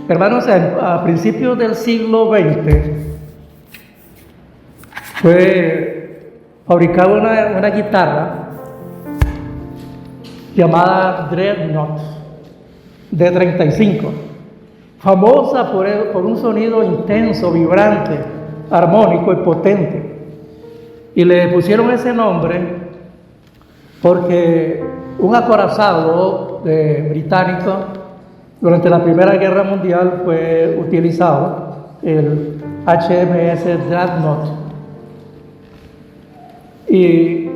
Hermanos, a principios del siglo XX fue fabricada una guitarra llamada Dreadnought D35, famosa por un sonido intenso, vibrante, armónico y potente. Y le pusieron ese nombre porque un acorazado británico durante la Primera Guerra Mundial fue utilizado, el HMS Dreadnought, y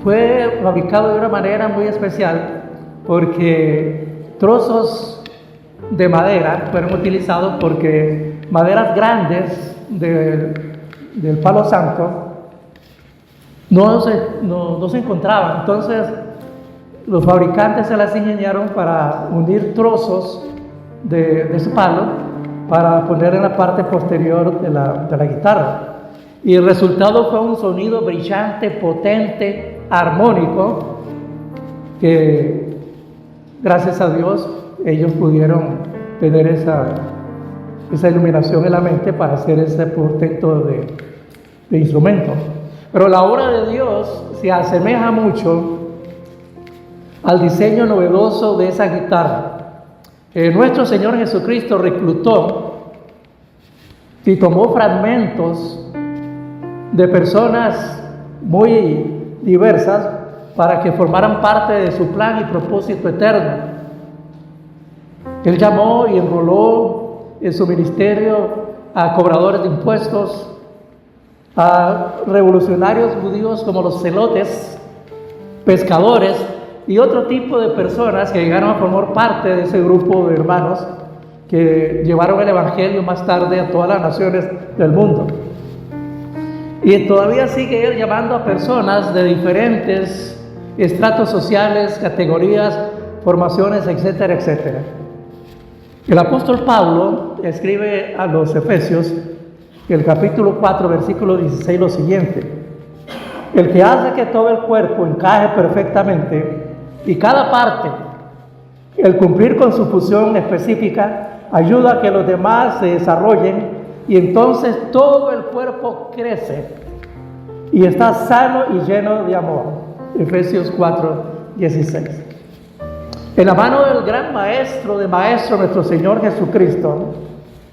fue fabricado de una manera muy especial porque trozos de madera fueron utilizados, porque maderas grandes del palo santo no se encontraban. Entonces los fabricantes se las ingeniaron para unir trozos de ese palo para poner en la parte posterior de la guitarra, y el resultado fue un sonido brillante, potente, armónico, que gracias a Dios ellos pudieron tener esa iluminación en la mente para hacer ese portento de instrumento. Pero la obra de Dios se asemeja mucho al diseño novedoso de esa guitarra. Nuestro Señor Jesucristo reclutó y tomó fragmentos de personas muy diversas para que formaran parte de su plan y propósito eterno. Él llamó y enroló en su ministerio a cobradores de impuestos, a revolucionarios judíos como los celotes, pescadores y otro tipo de personas que llegaron a formar parte de ese grupo de hermanos que llevaron el evangelio más tarde a todas las naciones del mundo. Y todavía sigue él llamando a personas de diferentes estratos sociales, categorías, formaciones, etcétera, etcétera. El apóstol Pablo escribe a los Efesios, el capítulo 4, versículo 16, lo siguiente: el que hace que todo el cuerpo encaje perfectamente y cada parte, el cumplir con su función específica, ayuda a que los demás se desarrollen, y entonces todo el cuerpo crece y está sano y lleno de amor. Efesios 4, 16. En la mano del gran maestro de maestros, nuestro Señor Jesucristo,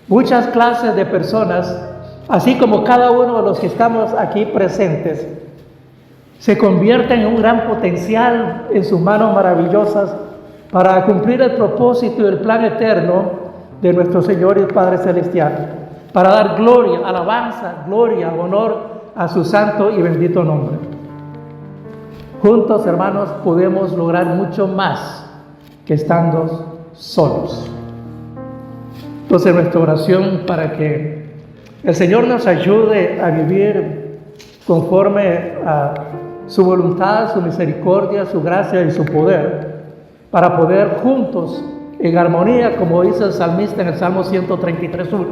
muchas clases de personas, así como cada uno de los que estamos aquí presentes, se convierten en un gran potencial en sus manos maravillosas para cumplir el propósito y el plan eterno de nuestro Señor y Padre Celestial, para dar gloria, alabanza, gloria, honor a su santo y bendito nombre. Juntos, hermanos, podemos lograr mucho más que estando solos. Entonces, nuestra oración para que el Señor nos ayude a vivir conforme a su voluntad, su misericordia, su gracia y su poder, para poder juntos, en armonía, como dice el salmista en el Salmo 133:1,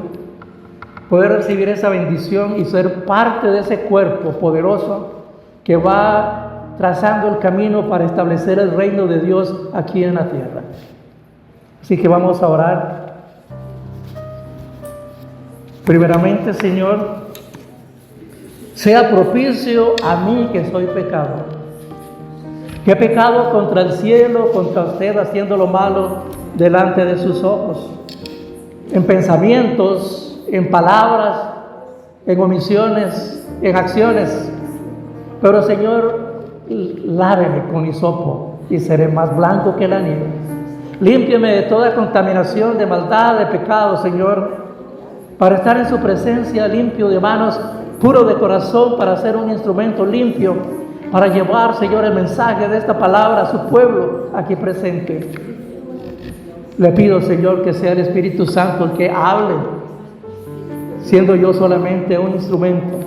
poder recibir esa bendición y ser parte de ese cuerpo poderoso que va trazando el camino para establecer el reino de Dios aquí en la tierra. Así que vamos a orar. Primeramente, Señor, sea propicio a mí que soy pecador, que he pecado contra el cielo, contra usted, haciendo lo malo delante de sus ojos, en pensamientos, en palabras, en omisiones, en acciones. Pero, Señor, láveme con hisopo y seré más blanco que la nieve. Límpiame de toda contaminación, de maldad, de pecado, Señor, para estar en su presencia limpio de manos, puro de corazón, para ser un instrumento limpio, para llevar, Señor, el mensaje de esta palabra a su pueblo aquí presente. Le pido, Señor, que sea el Espíritu Santo el que hable, siendo yo solamente un instrumento,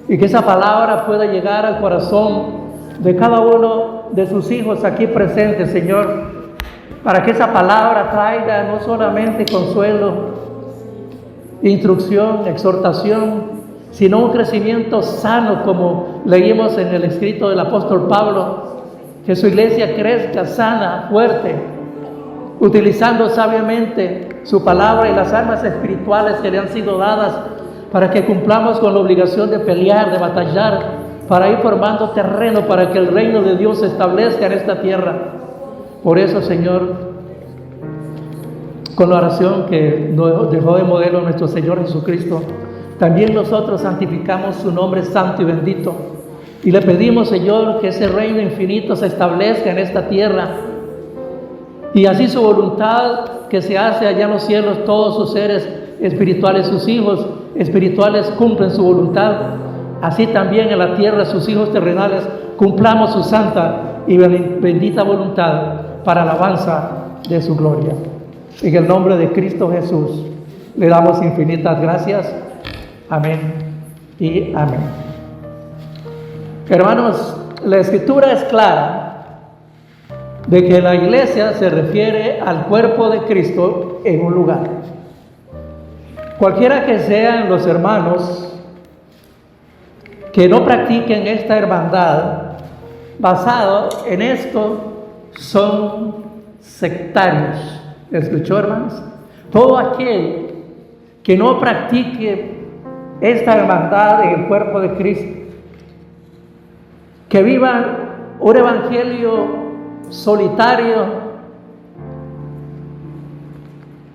y que esa palabra pueda llegar al corazón de cada uno de sus hijos aquí presentes, Señor, para que esa palabra traiga no solamente consuelo, instrucción, exhortación, sino un crecimiento sano, como leímos en el escrito del apóstol Pablo, que su iglesia crezca sana, fuerte, utilizando sabiamente su palabra y las armas espirituales que le han sido dadas para que cumplamos con la obligación de pelear, de batallar, para ir formando terreno para que el reino de Dios se establezca en esta tierra. Por eso, Señor, con la oración que nos dejó de modelo nuestro Señor Jesucristo, también nosotros santificamos su nombre santo y bendito. Y le pedimos, Señor, que ese reino infinito se establezca en esta tierra. Y así su voluntad que se hace allá en los cielos, todos sus seres espirituales, sus hijos espirituales cumplen su voluntad. Así también en la tierra sus hijos terrenales cumplamos su santa y bendita voluntad para alabanza de su gloria. En el nombre de Cristo Jesús le damos infinitas gracias. Amén y amén. Hermanos, la Escritura es clara de que la iglesia se refiere al cuerpo de Cristo en un lugar. Cualquiera que sean los hermanos que no practiquen esta hermandad, basado en esto, son sectarios. ¿Escuchó, hermanos? Todo aquel que no practique esta hermandad en el cuerpo de Cristo, que viva un evangelio solitario,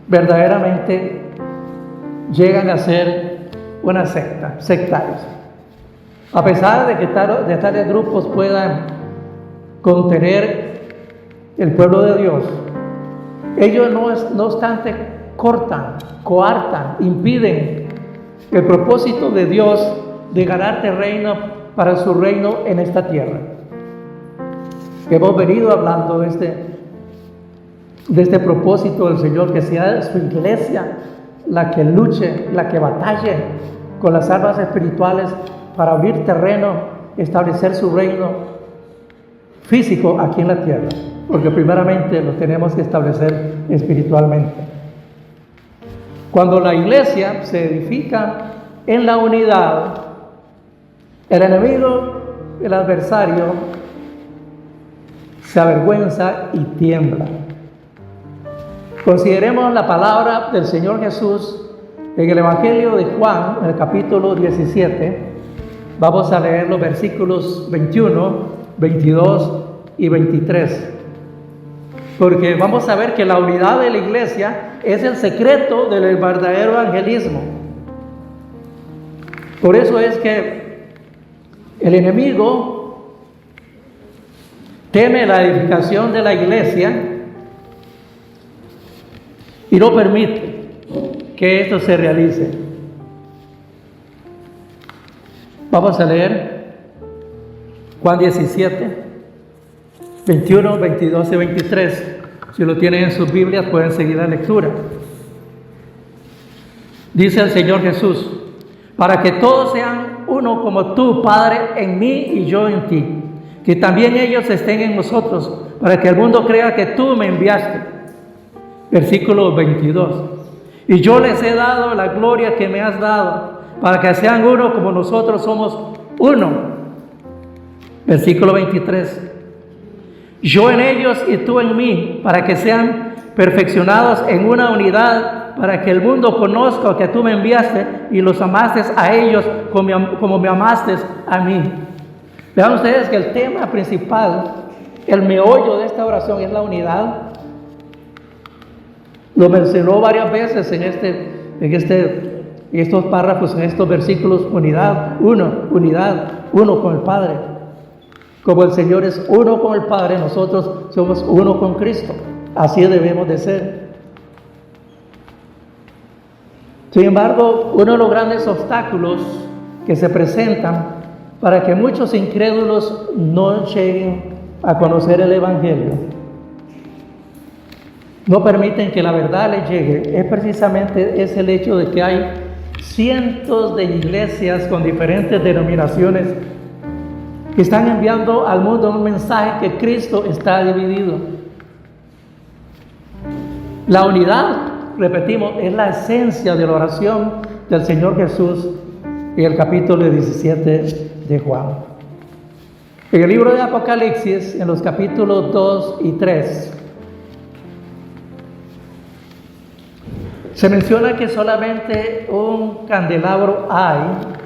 verdaderamente llegan a ser una secta, sectarios. A pesar de que tales grupos puedan contener el pueblo de Dios, ellos no obstante cortan, coartan, impiden el propósito de Dios de ganar terreno para su reino en esta tierra. Hemos venido hablando de este propósito del Señor, que sea su iglesia la que luche, la que batalle con las armas espirituales para abrir terreno, establecer su reino físico aquí en la tierra, porque primeramente lo tenemos que establecer espiritualmente. Cuando la iglesia se edifica en la unidad, el enemigo, el adversario, se avergüenza y tiembla. Consideremos la palabra del Señor Jesús en el Evangelio de Juan, en el capítulo 17. Vamos a leer los versículos 21, 22 y 23. Porque vamos a ver que la unidad de la iglesia es el secreto del verdadero evangelismo. Por eso es que el enemigo teme la edificación de la iglesia y no permite que esto se realice. Vamos a leer Juan 17, 21, 22 y 23. Si lo tienen en sus Biblias pueden seguir la lectura. Dice el Señor Jesús: para que todos sean uno como tú, Padre, en mí y yo en ti, que también ellos estén en nosotros, para que el mundo crea que tú me enviaste. Versículo 22. Y yo les he dado la gloria que me has dado, para que sean uno como nosotros somos uno. Versículo 23. Yo en ellos y tú en mí, para que sean perfeccionados en una unidad, para que el mundo conozca que tú me enviaste y los amaste a ellos como me amaste a mí. Vean ustedes que el tema principal, el meollo de esta oración es la unidad. Lo mencionó varias veces en estos párrafos, en estos versículos: unidad, uno con el Padre. Como el Señor es uno con el Padre, nosotros somos uno con Cristo. Así debemos de ser. Sin embargo, uno de los grandes obstáculos que se presentan para que muchos incrédulos no lleguen a conocer el Evangelio, no permiten que la verdad les llegue, es precisamente el hecho de que hay cientos de iglesias con diferentes denominaciones que están enviando al mundo un mensaje que Cristo está dividido. La unidad, repetimos, es la esencia de la oración del Señor Jesús en el capítulo 17 de Juan. En el libro de Apocalipsis, en los capítulos 2 y 3, Se menciona que solamente un candelabro hay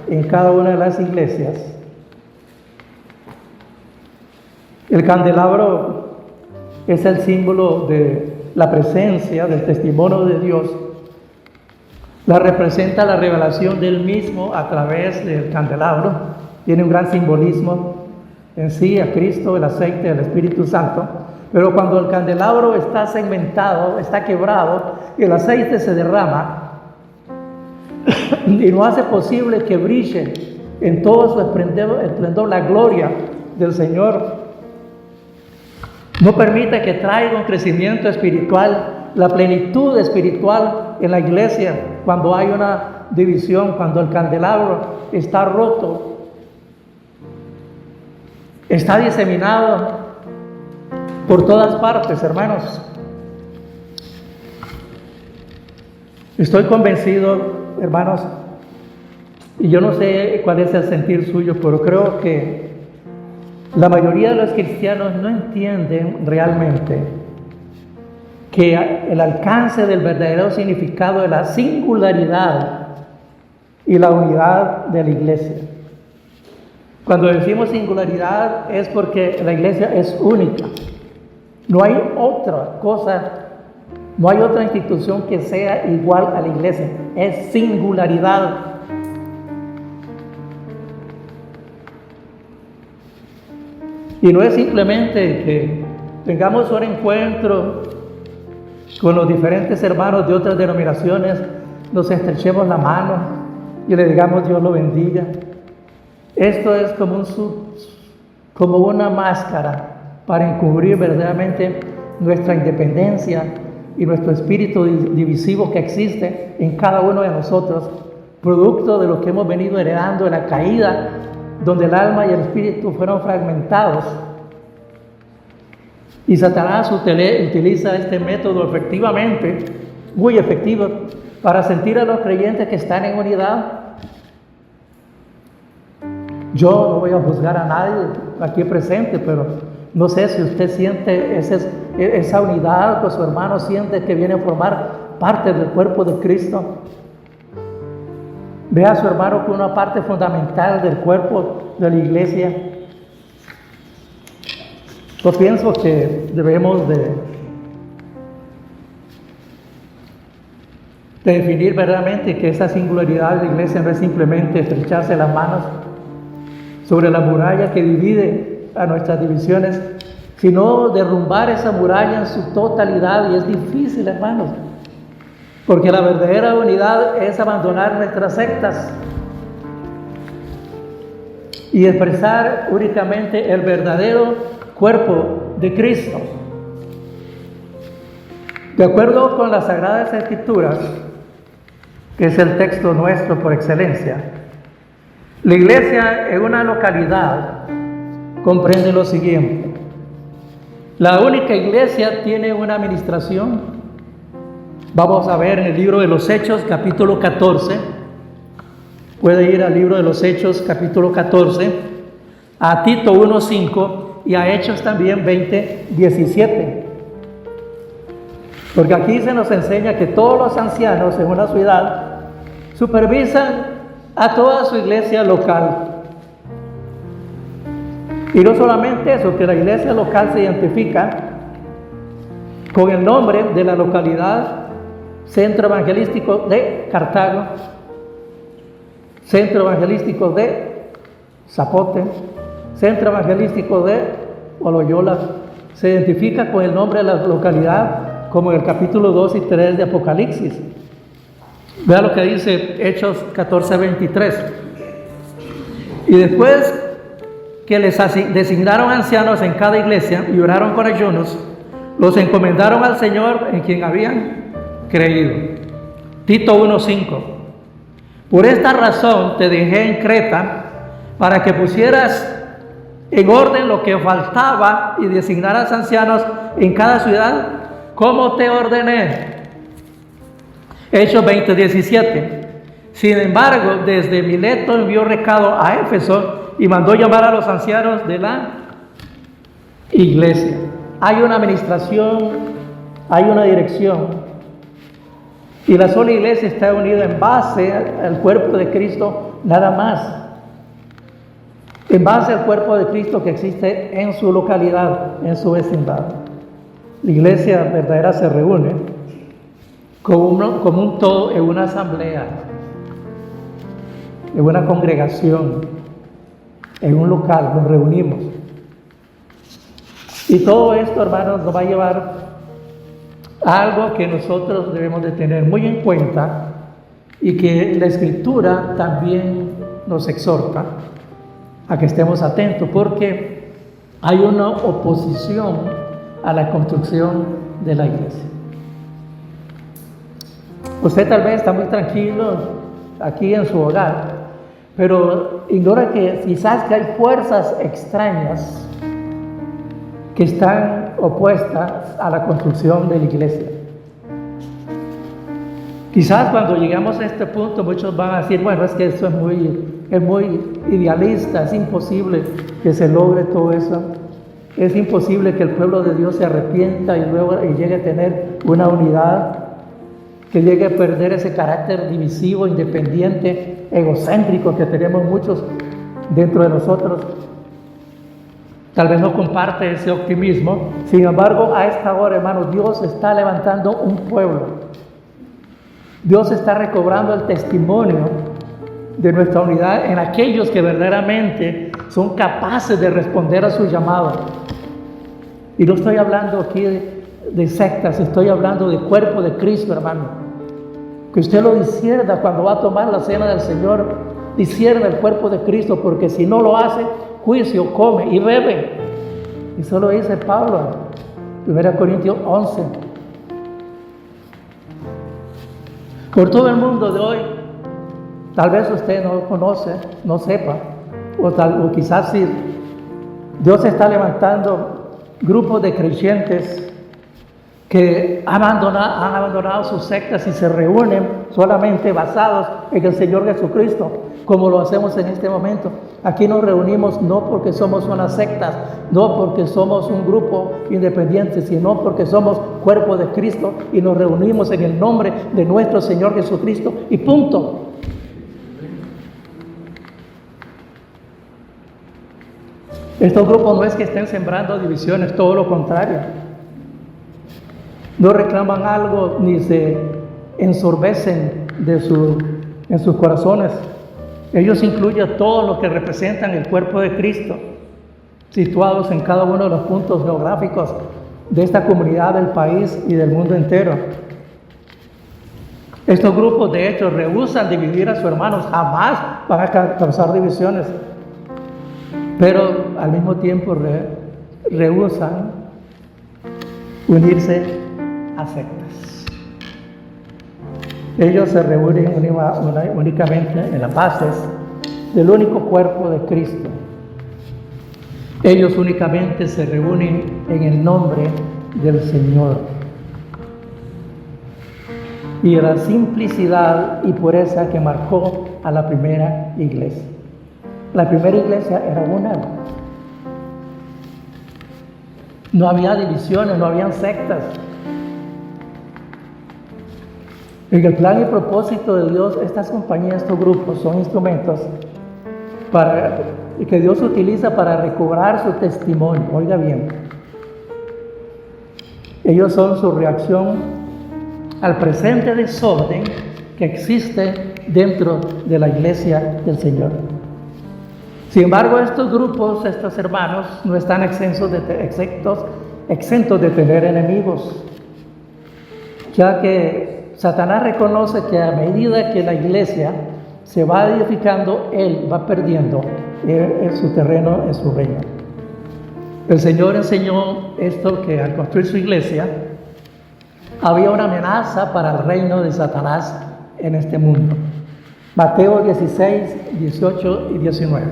en cada una de las iglesias. El candelabro es el símbolo de la presencia, del testimonio de Dios. La representa la revelación del mismo a través del candelabro. Tiene un gran simbolismo en sí, a Cristo, el aceite, el Espíritu Santo. Pero cuando el candelabro está segmentado, está quebrado, y el aceite se derrama y no hace posible que brille en todo su esplendor la gloria del Señor. No permite que traiga un crecimiento espiritual, la plenitud espiritual en la iglesia cuando hay una división, cuando el candelabro está roto, está diseminado por todas partes, hermanos. Estoy convencido, hermanos, y yo no sé cuál es el sentir suyo, pero creo que la mayoría de los cristianos no entienden realmente que el alcance del verdadero significado de la singularidad y la unidad de la iglesia. Cuando decimos singularidad es porque la iglesia es única. No hay otra cosa, no hay otra institución que sea igual a la iglesia. Es singularidad. Y no es simplemente que tengamos un encuentro con los diferentes hermanos de otras denominaciones, nos estrechemos la mano y le digamos Dios lo bendiga. Esto es como una máscara para encubrir verdaderamente nuestra independencia y nuestro espíritu divisivo que existe en cada uno de nosotros, producto de lo que hemos venido heredando en la caída, donde el alma y el espíritu fueron fragmentados. Y Satanás utiliza este método efectivamente, muy efectivo, para sentir a los creyentes que están en unidad. Yo no voy a juzgar a nadie aquí presente, pero no sé si usted siente esa unidad con su hermano, siente que viene a formar parte del cuerpo de Cristo. Ve a su hermano como una parte fundamental del cuerpo de la iglesia. Yo pienso que debemos de definir verdaderamente que esa singularidad de la iglesia no es simplemente estrecharse las manos sobre la muralla que divide a nuestras divisiones, sino derrumbar esa muralla en su totalidad. Y es difícil, hermanos, porque la verdadera unidad es abandonar nuestras sectas y expresar únicamente el verdadero cuerpo de Cristo. De acuerdo con las Sagradas Escrituras, que es el texto nuestro por excelencia, la iglesia en una localidad comprende lo siguiente. La única iglesia tiene una administración. Vamos a ver en el libro de los Hechos, capítulo 14. Puede ir al libro de los Hechos, capítulo 14, a Tito 1:5 y a Hechos también 20:17. Porque aquí se nos enseña que todos los ancianos en una ciudad supervisan a toda su iglesia local. Y no solamente eso, que la iglesia local se identifica con el nombre de la localidad: Centro Evangelístico de Cartago, Centro Evangelístico de Zapote, Centro Evangelístico de Oloyola. Se identifica con el nombre de la localidad, como en el capítulo 2 y 3 de Apocalipsis. Vea lo que dice Hechos 14:23. Y después que les designaron ancianos en cada iglesia y oraron con ayunos, los encomendaron al Señor en quien habían creído. Tito 1:5. Por esta razón te dejé en Creta, para que pusieras en orden lo que faltaba y designaras ancianos en cada ciudad, como te ordené. Hechos 20:17. Sin embargo, desde Mileto envió recado a Éfeso y mandó llamar a los ancianos de la iglesia. Hay una administración, hay una dirección. Y la sola iglesia está unida en base al cuerpo de Cristo, nada más. En base al cuerpo de Cristo que existe en su localidad, en su vecindad. La iglesia verdadera se reúne como un todo en una asamblea, en una congregación, en un local, nos reunimos. Y todo esto, hermanos, nos va a llevar a algo que nosotros debemos de tener muy en cuenta y que la Escritura también nos exhorta a que estemos atentos, porque hay una oposición a la construcción de la iglesia. Usted tal vez está muy tranquilo aquí en su hogar, pero ignora que quizás que hay fuerzas extrañas que están opuestas a la construcción de la iglesia. Quizás cuando llegamos a este punto muchos van a decir, bueno, es que eso es muy idealista, es imposible que se logre todo eso. Es imposible que el pueblo de Dios se arrepienta y luego llegue a tener una unidad, que llegue a perder ese carácter divisivo, independiente, egocéntrico que tenemos muchos dentro de nosotros. Tal vez no comparte ese optimismo. Sin embargo, a esta hora, hermanos, Dios está levantando un pueblo. Dios está recobrando el testimonio de nuestra unidad en aquellos que verdaderamente son capaces de responder a su llamado. Y no estoy hablando aquí de sectas, estoy hablando de cuerpo de Cristo, hermano. Que usted lo discierna cuando va a tomar la cena del Señor, discierna el cuerpo de Cristo, porque si no lo hace, juicio, come y bebe. Y eso lo dice Pablo, 1 Corintios 11. Por todo el mundo de hoy, tal vez usted no conoce, no sepa, o quizás sí, Dios está levantando grupos de creyentes que han abandonado sus sectas y se reúnen solamente basados en el Señor Jesucristo, como lo hacemos en este momento. Aquí nos reunimos no porque somos unas sectas, no porque somos un grupo independiente, sino porque somos cuerpo de Cristo y nos reunimos en el nombre de nuestro Señor Jesucristo y punto. Estos grupos no es que estén sembrando divisiones, todo lo contrario. No reclaman algo ni se ensorbecen en sus corazones. Ellos incluyen a todos los que representan el cuerpo de Cristo, situados en cada uno de los puntos geográficos de esta comunidad, del país y del mundo entero. Estos grupos, de hecho, rehúsan dividir a sus hermanos, jamás van a causar divisiones, pero al mismo tiempo rehúsan unirse a sectas. Ellos se reúnen únicamente en las bases del único cuerpo de Cristo. Ellos únicamente se reúnen en el nombre del Señor. Y la simplicidad y pureza que marcó a la primera iglesia. La primera iglesia era una. No había divisiones, no habían sectas. En el plan y propósito de Dios, estas compañías, estos grupos son instrumentos que Dios utiliza para recobrar su testimonio. Oiga bien, ellos son su reacción al presente desorden que existe dentro de la iglesia del Señor. Sin embargo, estos grupos, estos hermanos, no están exentos de tener enemigos, ya que Satanás reconoce que a medida que la iglesia se va edificando, él va perdiendo su terreno en su reino. El Señor enseñó esto, que al construir su iglesia había una amenaza para el reino de Satanás en este mundo. Mateo 16, 18 y 19.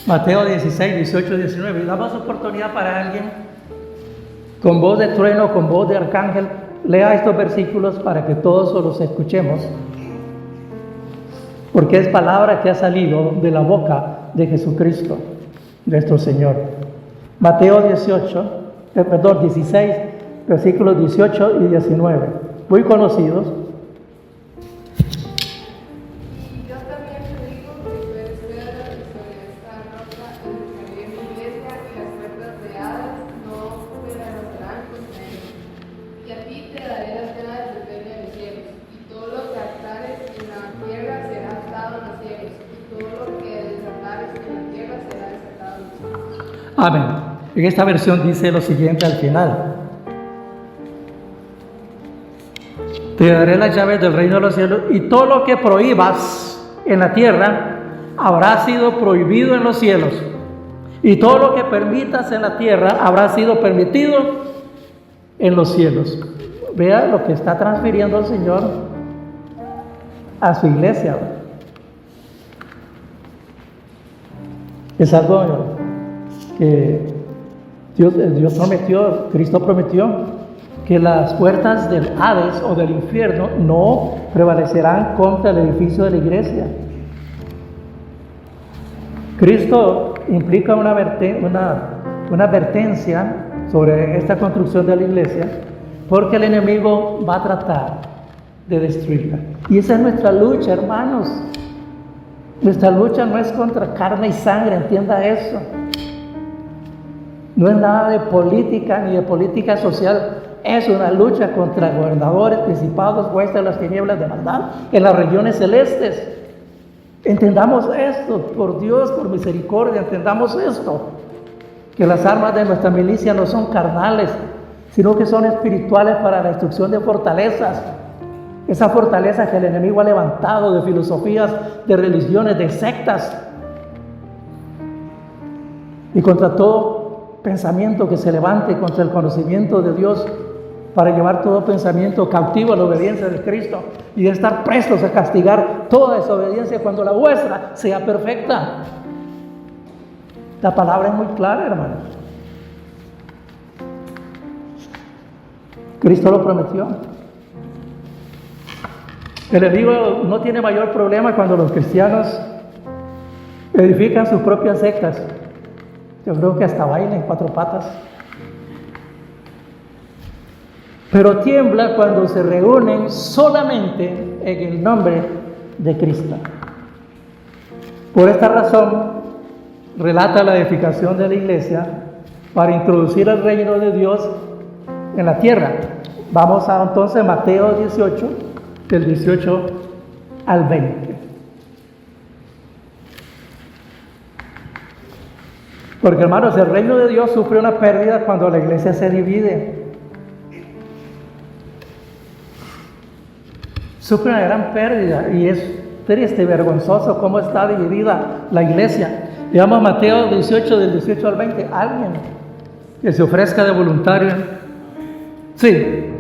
Mateo 16, 18 y 19. Damos oportunidad para alguien con voz de trueno, con voz de arcángel, lea estos versículos para que todos los escuchemos, porque es palabra que ha salido de la boca de Jesucristo, nuestro Señor. Mateo 16, versículos 18 y 19, muy conocidos. Amén. En esta versión dice lo siguiente al final: te daré las llaves del reino de los cielos, y todo lo que prohíbas en la tierra habrá sido prohibido en los cielos, y todo lo que permitas en la tierra habrá sido permitido en los cielos. Vea lo que está transfiriendo el Señor a su iglesia. Es algo que Dios prometió, Cristo prometió, que las puertas del Hades o del infierno no prevalecerán contra el edificio de la iglesia. Cristo implica una advertencia sobre esta construcción de la iglesia, porque el enemigo va a tratar de destruirla. Y esa es nuestra lucha, hermanos. Nuestra lucha no es contra carne y sangre, entienda eso. No es nada de política ni de política social. Es una lucha contra gobernadores, principados, jueces de las tinieblas de maldad en las regiones celestes. Entendamos esto, por Dios, por misericordia, entendamos esto. Que las armas de nuestra milicia no son carnales, sino que son espirituales para la destrucción de fortalezas. Esa fortaleza que el enemigo ha levantado de filosofías, de religiones, de sectas. Y contra todo pensamiento que se levante contra el conocimiento de Dios, para llevar todo pensamiento cautivo a la obediencia de Cristo y de estar prestos a castigar toda desobediencia cuando la vuestra sea perfecta. La palabra es muy clara, hermano. Cristo lo prometió. El enemigo no tiene mayor problema cuando los cristianos edifican sus propias sectas. Yo creo que hasta bailan en cuatro patas. Pero tiembla cuando se reúnen solamente en el nombre de Cristo. Por esta razón, relata la edificación de la iglesia para introducir el reino de Dios en la tierra. Vamos a entonces Mateo 18, del 18 al 20. Porque, hermanos, el reino de Dios sufre una pérdida cuando la iglesia se divide. Sufre una gran pérdida y es triste y vergonzoso cómo está dividida la iglesia. Veamos Mateo 18, del 18 al 20. Alguien que se ofrezca de voluntario. Sí.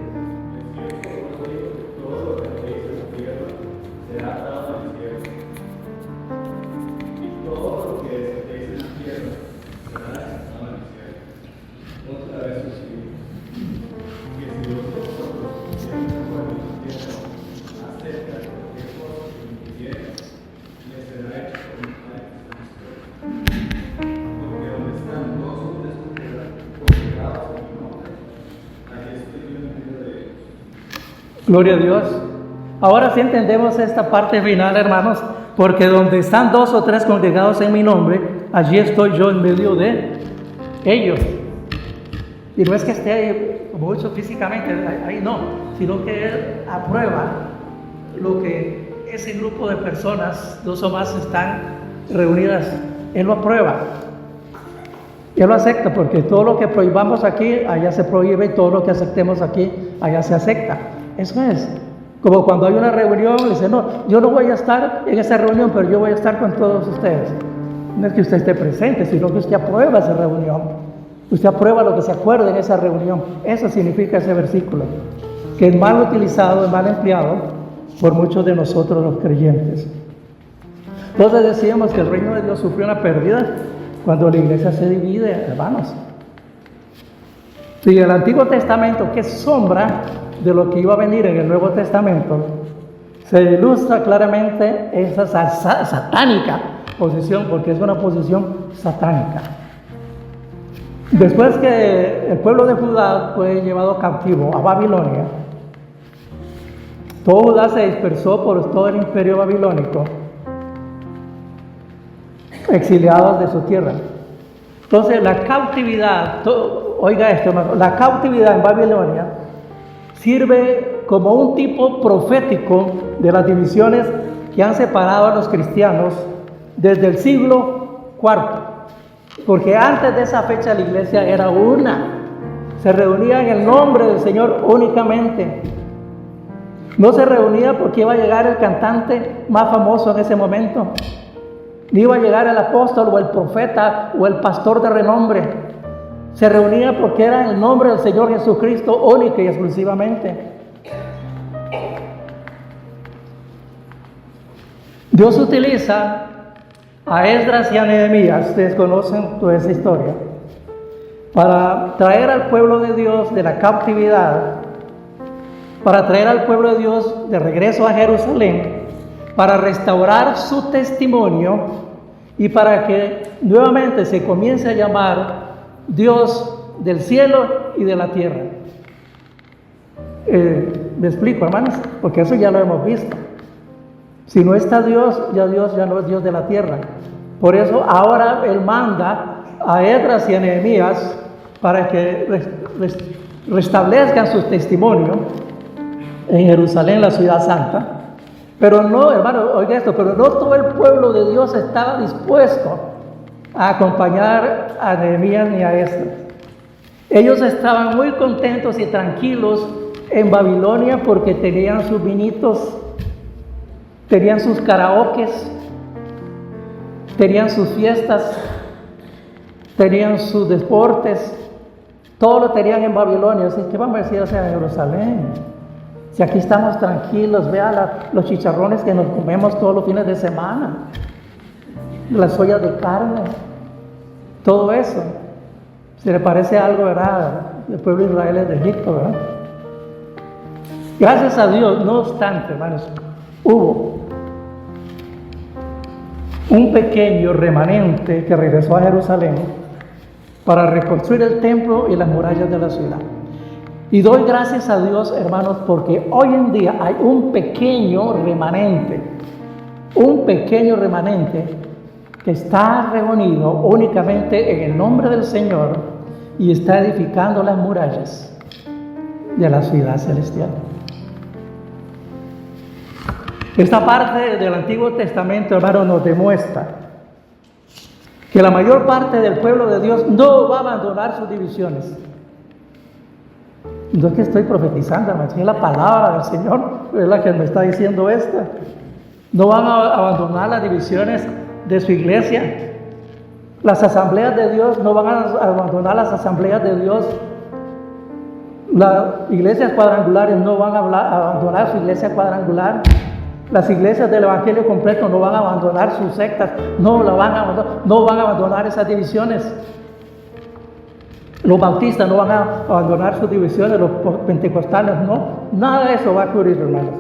Gloria a Dios. Ahora sí entendemos esta parte final, hermanos, porque donde están dos o tres congregados en mi nombre, allí estoy yo en medio de ellos. Y no es que esté mucho físicamente ahí, no, sino que Él aprueba lo que ese grupo de personas, dos o más, están reunidas. Él lo aprueba. Él lo acepta, porque todo lo que prohibamos aquí, allá se prohíbe, y todo lo que aceptemos aquí, allá se acepta. Eso es. Como cuando hay una reunión, dice, no, yo no voy a estar en esa reunión, pero yo voy a estar con todos ustedes. No es que usted esté presente, sino que usted aprueba esa reunión. Usted aprueba lo que se acuerde en esa reunión. Eso significa ese versículo, que es mal utilizado, es mal empleado por muchos de nosotros los creyentes. Entonces decíamos que el reino de Dios sufrió una pérdida cuando la iglesia se divide, hermanos. Y el Antiguo Testamento, que es sombra de lo que iba a venir en el Nuevo Testamento, se ilustra claramente esa satánica posición, porque es una posición satánica. Después que el pueblo de Judá fue llevado cautivo a Babilonia, todo Judá se dispersó por todo el imperio babilónico, exiliados de su tierra. Entonces la cautividad, oiga esto, hermano, la cautividad en Babilonia sirve como un tipo profético de las divisiones que han separado a los cristianos desde el siglo IV. Porque antes de esa fecha la iglesia era una. Se reunía en el nombre del Señor únicamente. No se reunía porque iba a llegar el cantante más famoso en ese momento. Ni iba a llegar el apóstol o el profeta o el pastor de renombre. Se reunía porque era en el nombre del Señor Jesucristo única y exclusivamente. Dios utiliza a Esdras y a Nehemías, ustedes conocen toda esa historia, para traer al pueblo de Dios de la cautividad, para traer al pueblo de Dios de regreso a Jerusalén, para restaurar su testimonio y para que nuevamente se comience a llamar Dios del cielo y de la tierra. ¿Me explico, hermanos? Porque eso ya lo hemos visto. Si no está Dios ya no es Dios de la tierra. Por eso ahora Él manda a Esdras y a Nehemías para que restablezcan su testimonio en Jerusalén, la ciudad santa. Pero no, hermano, oiga esto, pero no todo el pueblo de Dios estaba dispuesto a acompañar a Nehemías ni a Esdras. Ellos estaban muy contentos y tranquilos en Babilonia porque tenían sus vinitos, tenían sus karaokes, tenían sus fiestas, tenían sus deportes, todo lo tenían en Babilonia. Así que vamos a decir hacia Jerusalén. Si aquí estamos tranquilos, vea los chicharrones que nos comemos todos los fines de semana, las ollas de carne, todo eso. Se le parece algo, ¿verdad? El pueblo de Israel es de Egipto, ¿verdad? Gracias a Dios, no obstante, hermanos, hubo un pequeño remanente que regresó a Jerusalén para reconstruir el templo y las murallas de la ciudad. Y doy gracias a Dios, hermanos, porque hoy en día hay un pequeño remanente que está reunido únicamente en el nombre del Señor y está edificando las murallas de la ciudad celestial. Esta parte del Antiguo Testamento, hermano, nos demuestra que la mayor parte del pueblo de Dios no va a abandonar sus divisiones. No es que estoy profetizando, hermano, es la palabra del Señor, es la que me está diciendo esta. No van a abandonar las divisiones de su iglesia. Las asambleas de Dios no van a abandonar las asambleas de Dios. Las iglesias cuadrangulares no van a abandonar su iglesia cuadrangular. Las iglesias del Evangelio completo no van a abandonar sus sectas, no van a abandonar esas divisiones. Los bautistas no van a abandonar sus divisiones, los pentecostales no. Nada de eso va a ocurrir, hermanos.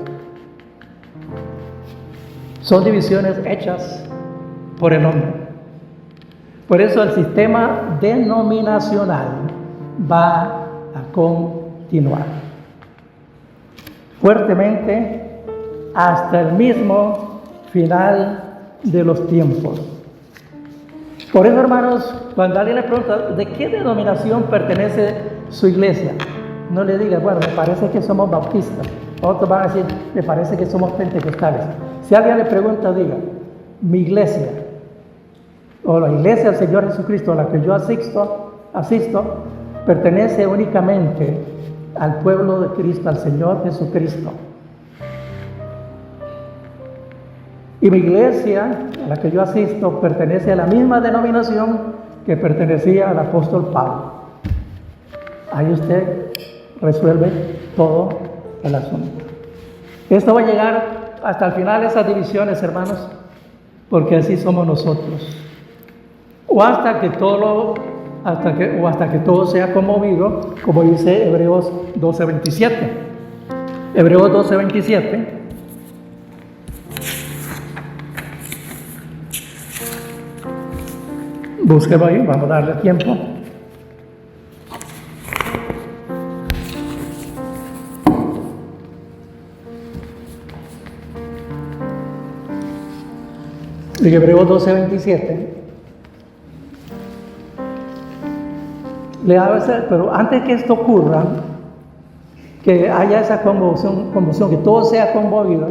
Son divisiones hechas por el hombre. Por eso el sistema denominacional va a continuar fuertemente hasta el mismo final de los tiempos. Por eso, hermanos, cuando alguien le pregunta ¿de qué denominación pertenece su iglesia?, no le diga, bueno, me parece que somos bautistas. Otros van a decir, me parece que somos pentecostales. Si alguien le pregunta, diga, mi iglesia, o la iglesia del Señor Jesucristo a la que yo asisto, pertenece únicamente al pueblo de Cristo, al Señor Jesucristo. Y mi iglesia, a la que yo asisto, pertenece a la misma denominación que pertenecía al apóstol Pablo. Ahí usted resuelve todo el asunto. Esto va a llegar hasta el final de esas divisiones, hermanos, porque así somos nosotros. O hasta que todo sea conmovido, como dice Hebreos 12:27. Hebreos 12:27. Búsquelo ahí, vamos a darle tiempo. En Hebreos 12:27. Pero antes que esto ocurra, que haya esa conmoción, que todo sea conmovido,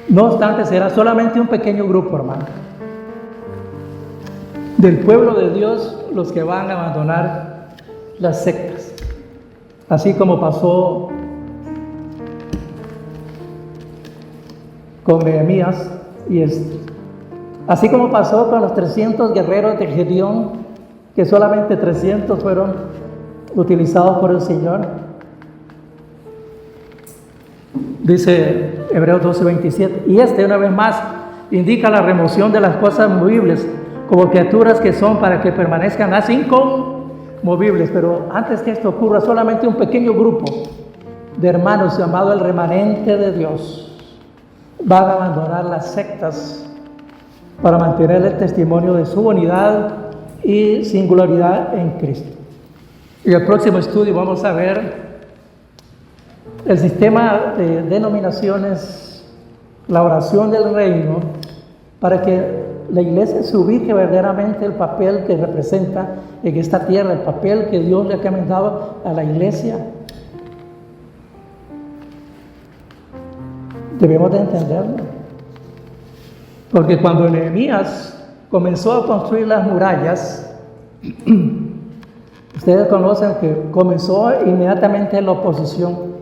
no obstante, será solamente un pequeño grupo, hermano, del pueblo de Dios los que van a abandonar las sectas, así como pasó con Nehemías y así como pasó con los 300 guerreros de Gedeón, que solamente 300 fueron utilizados por el Señor. Dice Hebreos 12:27, y una vez más indica la remoción de las cosas movibles como criaturas que son para que permanezcan así inconmovibles. Pero antes que esto ocurra, solamente un pequeño grupo de hermanos llamado el remanente de Dios van a abandonar las sectas para mantener el testimonio de su unidad y singularidad en Cristo. Y el próximo estudio vamos a ver el sistema de denominaciones, la oración del reino, para que la iglesia se ubique verdaderamente el papel que representa en esta tierra, el papel que Dios le ha encomendado a la iglesia. Debemos de entenderlo. Porque cuando Nehemías comenzó a construir las murallas, ustedes conocen que comenzó inmediatamente la oposición.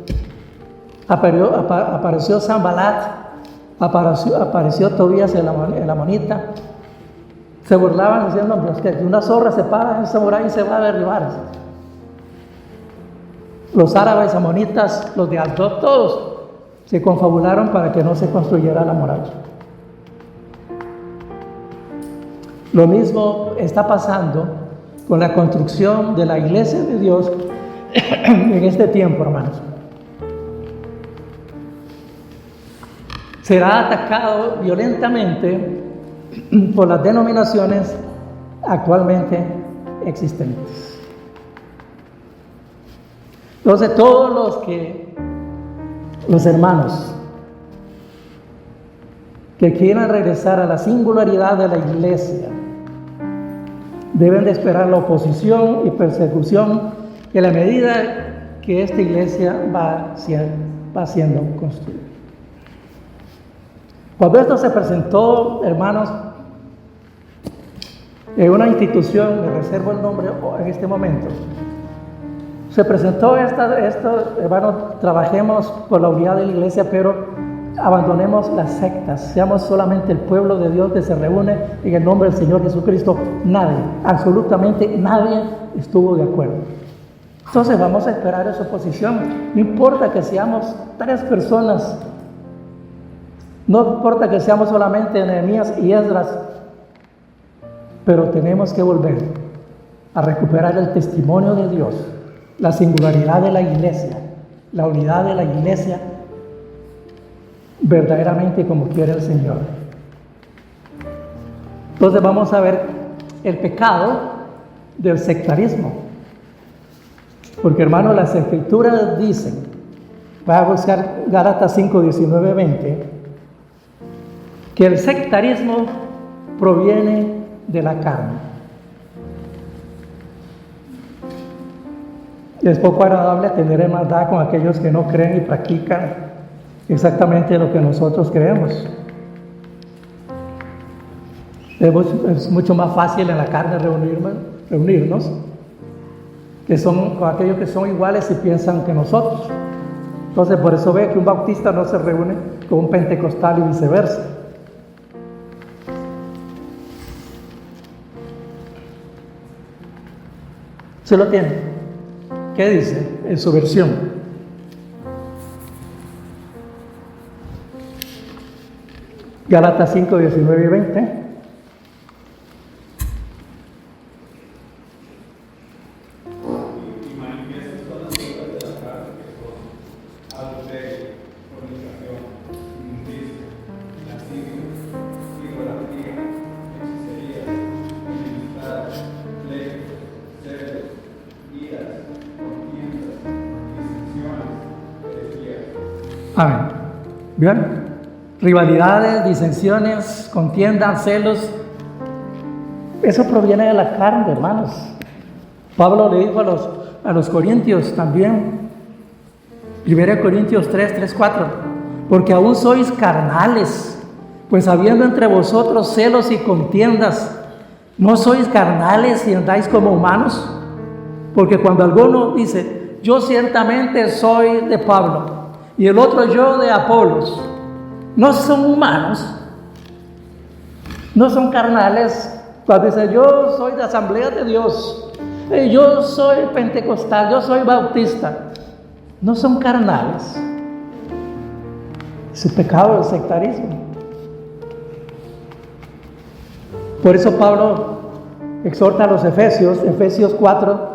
Apareció Sanbalat, apareció Tobías el amonita. Se burlaban diciendo, pues, que una zorra se para en esa muralla y se va a derribar. Los árabes, amonitas, los de Asdod, todos se confabularon para que no se construyera la muralla. Lo mismo está pasando con la construcción de la iglesia de Dios en este tiempo, hermanos. Será atacado violentamente por las denominaciones actualmente existentes. Entonces, todos los hermanos que quieran regresar a la singularidad de la iglesia deben de esperar la oposición y persecución en la medida que esta iglesia va siendo construida. Cuando esto se presentó, hermanos, en una institución, me reservo el nombre en este momento, se presentó esto, hermanos, trabajemos por la unidad de la iglesia, pero abandonemos las sectas, seamos solamente el pueblo de Dios que se reúne en el nombre del Señor Jesucristo. Nadie, absolutamente nadie estuvo de acuerdo. Entonces vamos a esperar esa oposición. No importa que seamos 3 personas, no importa que seamos solamente Nehemías y Esdras, pero tenemos que volver a recuperar el testimonio de Dios, la singularidad de la iglesia, la unidad de la iglesia, verdaderamente como quiere el Señor. Entonces vamos a ver el pecado del sectarismo. Porque, hermanos, las escrituras dicen, voy a buscar Gálatas 5, 19, 20, que el sectarismo proviene de la carne. Es poco agradable tener hermandad con aquellos que no creen y practican exactamente lo que nosotros creemos. Es mucho más fácil en la carne reunirnos que son con aquellos que son iguales y piensan que nosotros. Entonces, por eso ve que un bautista no se reúne con un pentecostal y viceversa. ¿Se lo tiene? ¿Qué dice en su versión? Gálatas 5, 19 y 20. Amén. Bien. Rivalidades, disensiones, contiendas, celos. Eso proviene de la carne, hermanos. Pablo le dijo a los corintios también. 1 Corintios 3, 4. Porque aún sois carnales, pues habiendo entre vosotros celos y contiendas, ¿no sois carnales y andáis como humanos? Porque cuando alguno dice, yo ciertamente soy de Pablo, y el otro yo de Apolos, ¿no son humanos? ¿No son carnales? Cuando dice, yo soy de Asamblea de Dios, yo soy pentecostal, yo soy bautista, ¿no son carnales? Es un pecado del sectarismo. Por eso Pablo exhorta a los Efesios 4,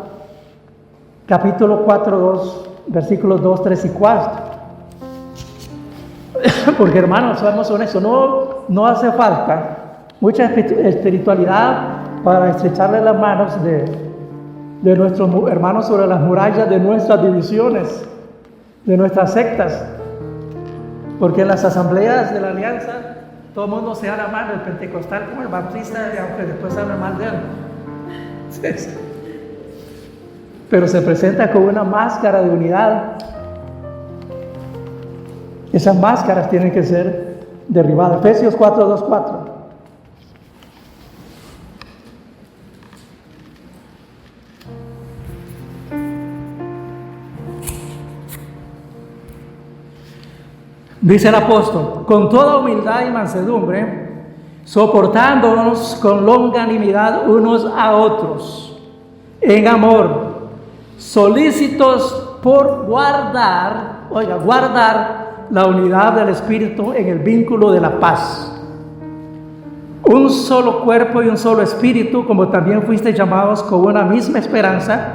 capítulo 4, 2, versículos 2, 3 y 4. Porque hermanos, seamos honestos, no hace falta mucha espiritualidad para estrecharle las manos de nuestros hermanos sobre las murallas de nuestras divisiones, de nuestras sectas. Porque en las asambleas de la alianza todo el mundo se habla mal, el pentecostal como el bautista, aunque después habla mal de él. Sí. Pero se presenta con una máscara de unidad. Esas máscaras tienen que ser derribadas. Efesios 4, 2, 4. Dice el apóstol, con toda humildad y mansedumbre, soportándonos con longanimidad unos a otros, en amor, solícitos por guardar la unidad del Espíritu en el vínculo de la paz. Un solo cuerpo y un solo espíritu, como también fuisteis llamados con una misma esperanza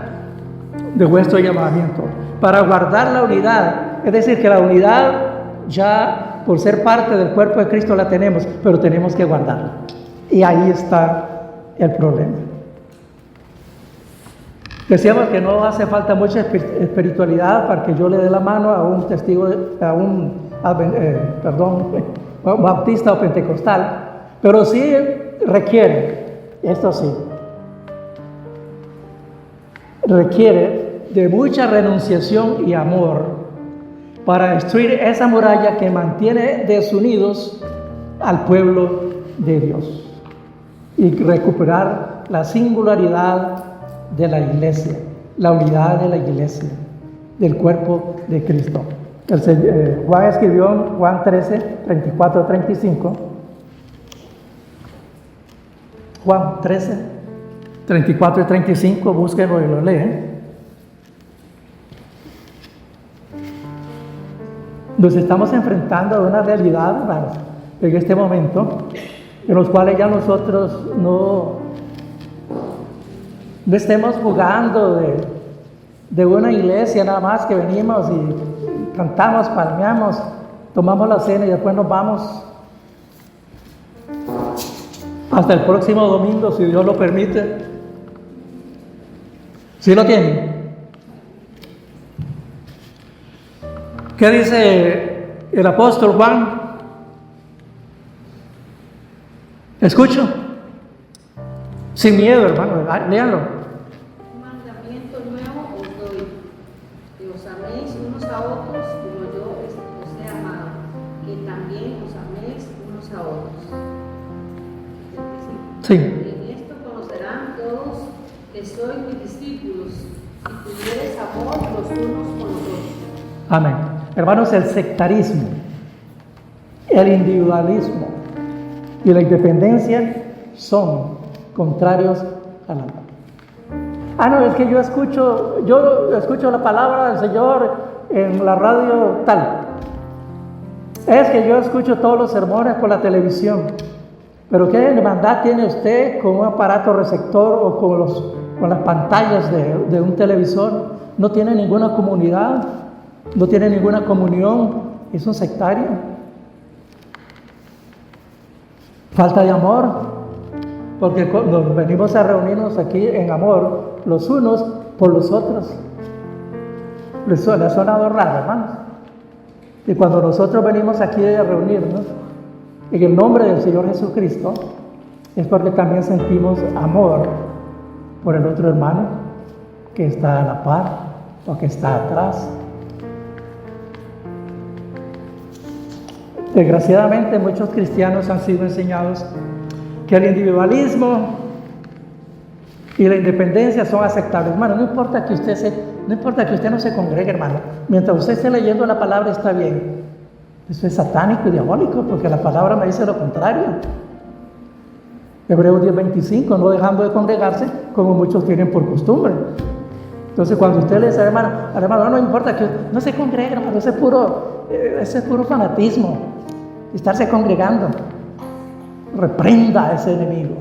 de vuestro llamamiento, para guardar la unidad. Es decir, que la unidad ya por ser parte del cuerpo de Cristo la tenemos, pero tenemos que guardarla. Y ahí está el problema. Decíamos que no hace falta mucha espiritualidad para que yo le dé la mano a un testigo, bautista o pentecostal, pero sí requiere, esto sí, requiere de mucha renunciación y amor para destruir esa muralla que mantiene desunidos al pueblo de Dios y recuperar la singularidad de la iglesia, la unidad de la iglesia, del cuerpo de Cristo. Juan escribió en Juan 13, 34, 35. Juan 13, 34 y 35, búsquenlo y lo leen. Nos estamos enfrentando a una realidad, hermanos, en este momento, en los cuales ya nosotros no estemos jugando de una iglesia nada más que venimos y cantamos, palmeamos, tomamos la cena y después nos vamos. Hasta el próximo domingo, si Dios lo permite. ¿Sí lo tienen? ¿Qué dice el apóstol Juan? ¿Escucho? Sin miedo, hermano, léanlo. Un mandamiento nuevo os doy, que os améis unos a otros como yo os he amado, que también os améis unos a otros. Sí. En esto conocerán todos que sois mis discípulos, si tuviereis amor los unos con los otros. Amén. Hermanos, el sectarismo, el individualismo y la independencia son contrarios a la paz. No, es que yo escucho la palabra del Señor en la radio tal. Es que yo escucho todos los sermones por la televisión. Pero ¿qué hermandad tiene usted con un aparato receptor o con las pantallas de un televisor? No tiene ninguna comunidad. No tiene ninguna comunión, es un sectario. Falta de amor, porque nos venimos a reunirnos aquí en amor, los unos por los otros. ¿Les ha sonado raro, hermanos? Y cuando nosotros venimos aquí a reunirnos en el nombre del Señor Jesucristo, es porque también sentimos amor por el otro hermano que está a la par o que está atrás. Desgraciadamente muchos cristianos han sido enseñados que el individualismo y la independencia son aceptables. Hermano, no importa que usted no se congregue, hermano. Mientras usted esté leyendo la palabra está bien. Eso es satánico y diabólico, porque la palabra me dice lo contrario. Hebreos 10:25, no dejando de congregarse como muchos tienen por costumbre. Entonces cuando usted le dice al hermano, no importa que no se congregue, hermano, ese es puro fanatismo, estarse congregando. Reprenda a ese enemigo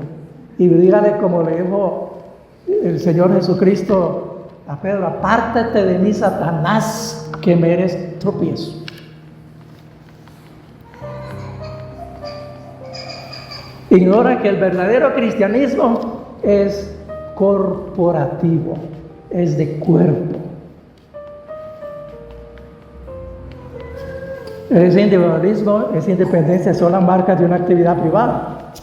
y dígale como le dijo el Señor Jesucristo a Pedro: apártate de mí, Satanás, que me eres tropiezo. Ignora que el verdadero cristianismo es corporativo, es de cuerpo. Ese individualismo, esa independencia son las marcas de una actividad privada.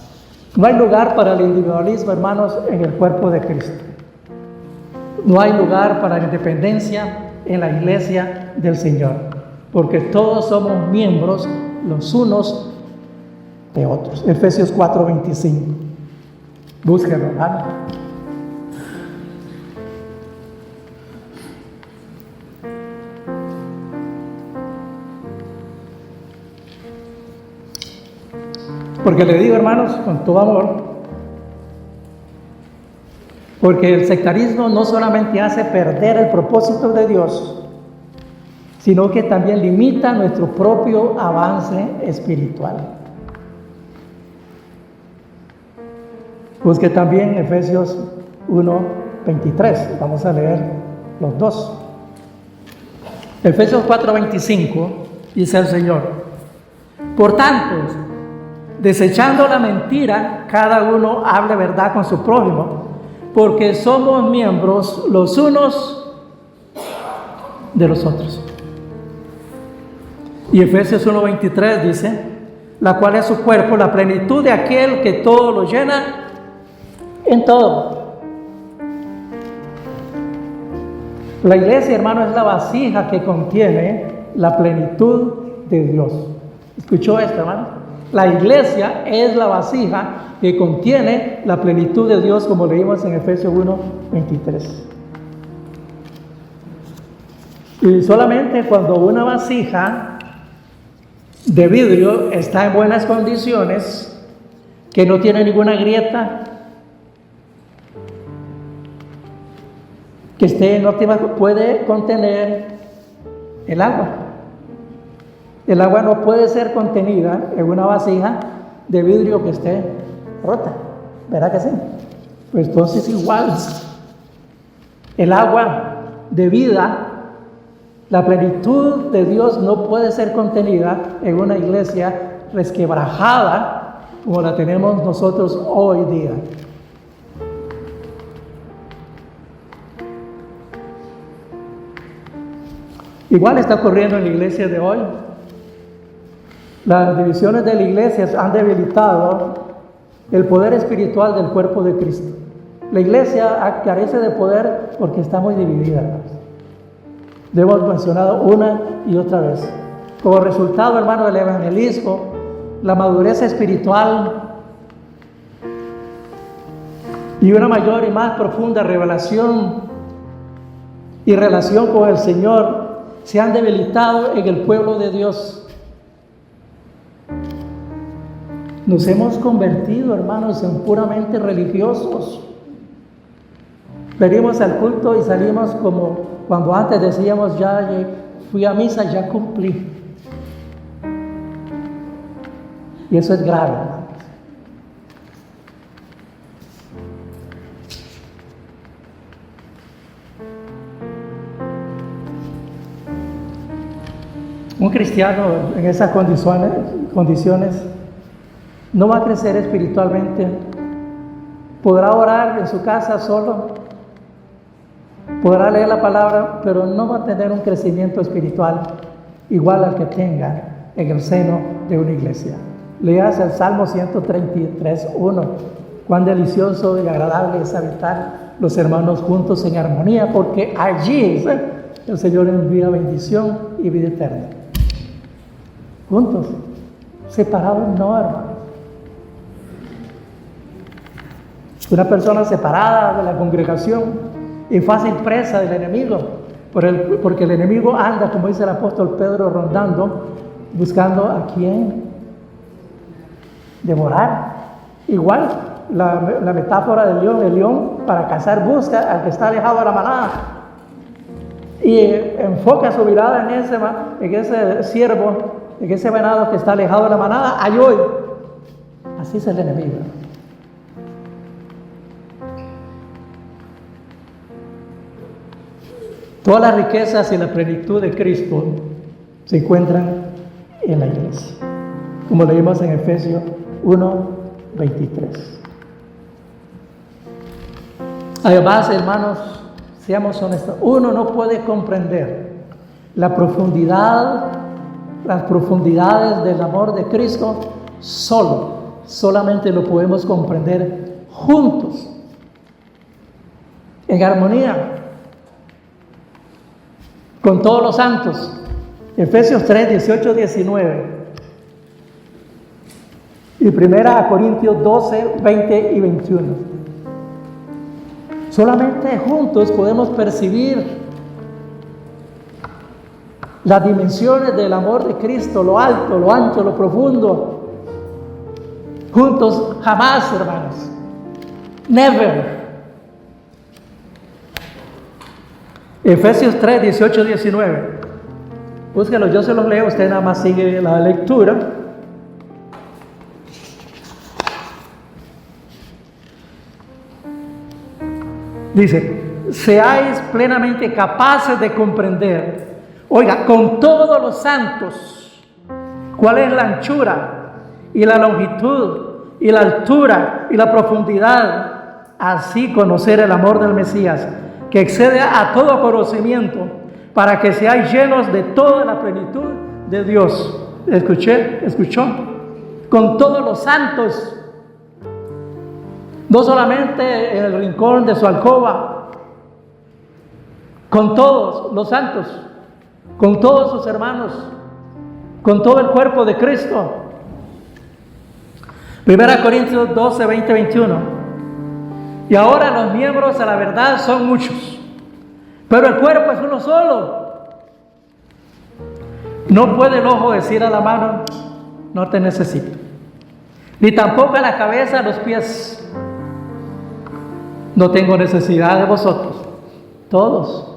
No hay lugar para el individualismo, hermanos, en el cuerpo de Cristo. No hay lugar para la independencia en la iglesia del Señor, porque todos somos miembros los unos de otros. Efesios 4:25. Búsquenlo, hermano. Porque le digo, hermanos, con todo amor, porque el sectarismo no solamente hace perder el propósito de Dios, sino que también limita nuestro propio avance espiritual. Busque también Efesios 1:23, vamos a leer los dos. Efesios 4:25, dice el Señor: por tanto, desechando la mentira, cada uno hable verdad con su prójimo, porque somos miembros los unos de los otros. Y Efesios 1:23 dice: la cual es su cuerpo, la plenitud de aquel que todo lo llena en todo. La iglesia, hermano, es la vasija que contiene la plenitud de Dios. ¿Escuchó esto, hermano? La iglesia es la vasija que contiene la plenitud de Dios, como leímos en Efesios 1:23. Y solamente cuando una vasija de vidrio está en buenas condiciones, que no tiene ninguna grieta, que esté en óptima, puede contener el agua. El agua no puede ser contenida en una vasija de vidrio que esté rota, ¿verdad que sí? Pues entonces igual, el agua de vida, la plenitud de Dios no puede ser contenida en una iglesia resquebrajada como la tenemos nosotros hoy día. Igual está ocurriendo en la iglesia de hoy. Las divisiones de la iglesia han debilitado el poder espiritual del cuerpo de Cristo. La iglesia carece de poder porque está muy dividida. Lo hemos mencionado una y otra vez. Como resultado, hermano, del evangelismo, la madurez espiritual y una mayor y más profunda revelación y relación con el Señor se han debilitado en el pueblo de Dios. Nos hemos convertido, hermanos, en puramente religiosos. Venimos al culto y salimos como cuando antes decíamos: ya fui a misa, ya cumplí. Y eso es grave, hermanos. Un cristiano en esas condiciones no va a crecer espiritualmente. Podrá orar en su casa solo, podrá leer la palabra, pero no va a tener un crecimiento espiritual. igual al que tenga en el seno de una iglesia. Leas el Salmo 133:1. Cuán delicioso y agradable es habitar los hermanos juntos en armonía, porque allí el Señor envía bendición y vida eterna. Juntos, separados no, hermanos. Una persona separada de la congregación es fácil presa del enemigo, porque el enemigo anda, como dice el apóstol Pedro, rondando, buscando a quién devorar. Igual, la metáfora del león, el león para cazar busca al que está alejado de la manada y enfoca su mirada en ese ciervo, en ese venado que está alejado de la manada. Ahí voy. Así es el enemigo. Todas las riquezas y la plenitud de Cristo se encuentran en la iglesia, como leímos en Efesios 1:23. Además, hermanos, seamos honestos, uno no puede comprender las profundidades del amor de Cristo solamente lo podemos comprender juntos, en armonía, con todos los santos. Efesios 3:18-19 y 1 Corintios 12:20 y 21. Solamente juntos podemos percibir las dimensiones del amor de Cristo, lo alto, lo ancho, lo profundo. Juntos jamás, hermanos. Never. Efesios 3:18-19. Búsquenlo, yo se los leo, usted nada más sigue la lectura. Dice, seáis plenamente capaces de comprender, oiga, con todos los santos, cuál es la anchura y la longitud y la altura y la profundidad, así conocer el amor del Mesías, que excede a todo conocimiento, para que seáis llenos de toda la plenitud de Dios. ¿Escuchó? Con todos los santos. No solamente en el rincón de su alcoba, con todos los santos, con todos sus hermanos, con todo el cuerpo de Cristo. 1 Corintios 12:20-21. Y ahora los miembros a la verdad son muchos, pero el cuerpo es uno solo. No puede el ojo decir a la mano, no te necesito, ni tampoco a la cabeza, a los pies, no tengo necesidad de vosotros. Todos.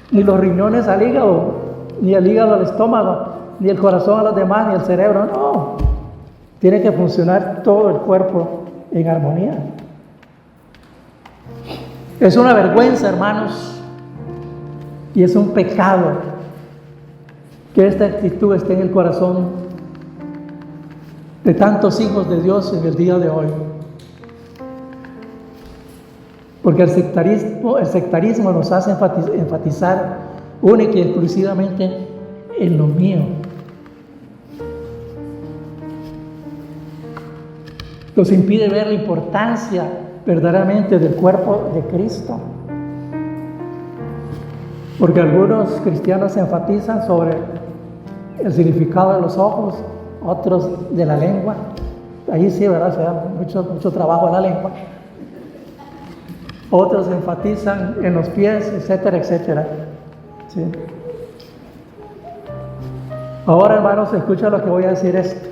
Ni los riñones al hígado, ni el hígado al estómago, ni el corazón a los demás, ni el cerebro. No. Tiene que funcionar todo el cuerpo en armonía. Es una vergüenza, hermanos, y es un pecado que esta actitud esté en el corazón de tantos hijos de Dios en el día de hoy. Porque el sectarismo nos hace enfatizar única y exclusivamente en lo mío. Nos impide ver la importancia verdaderamente del cuerpo de Cristo. Porque algunos cristianos se enfatizan sobre el significado de los ojos, otros de la lengua. Ahí sí, ¿verdad? Se da mucho trabajo a la lengua. Otros enfatizan en los pies, etcétera, etcétera. ¿Sí? Ahora, hermanos, escucha lo que voy a decir esto.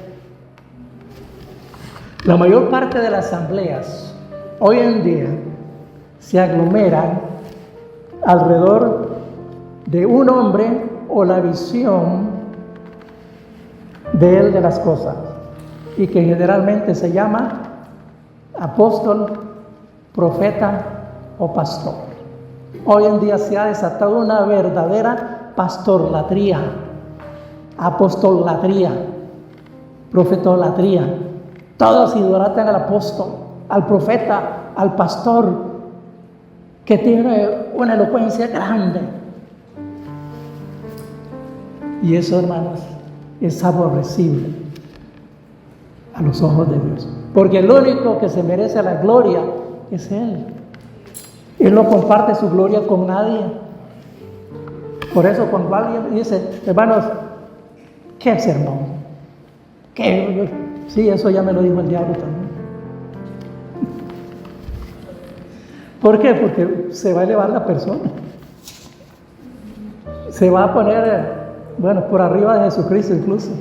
La mayor parte de las asambleas hoy en día se aglomeran alrededor de un hombre o la visión de él de las cosas, y que generalmente se llama apóstol, profeta o pastor. Hoy en día se ha desatado una verdadera pastorlatría, apostolatría, profetolatría. Todos idolatran al apóstol, al profeta, al pastor, que tiene una elocuencia grande. Y eso, hermanos, es aborrecible a los ojos de Dios. Porque el único que se merece la gloria es Él. Él no comparte su gloria con nadie. Por eso cuando alguien dice, hermanos, ¿qué sermón? ¿Qué? Sí, eso ya me lo dijo el diablo también. ¿Por qué? Porque se va a elevar la persona. Se va a poner, bueno, por arriba de Jesucristo incluso.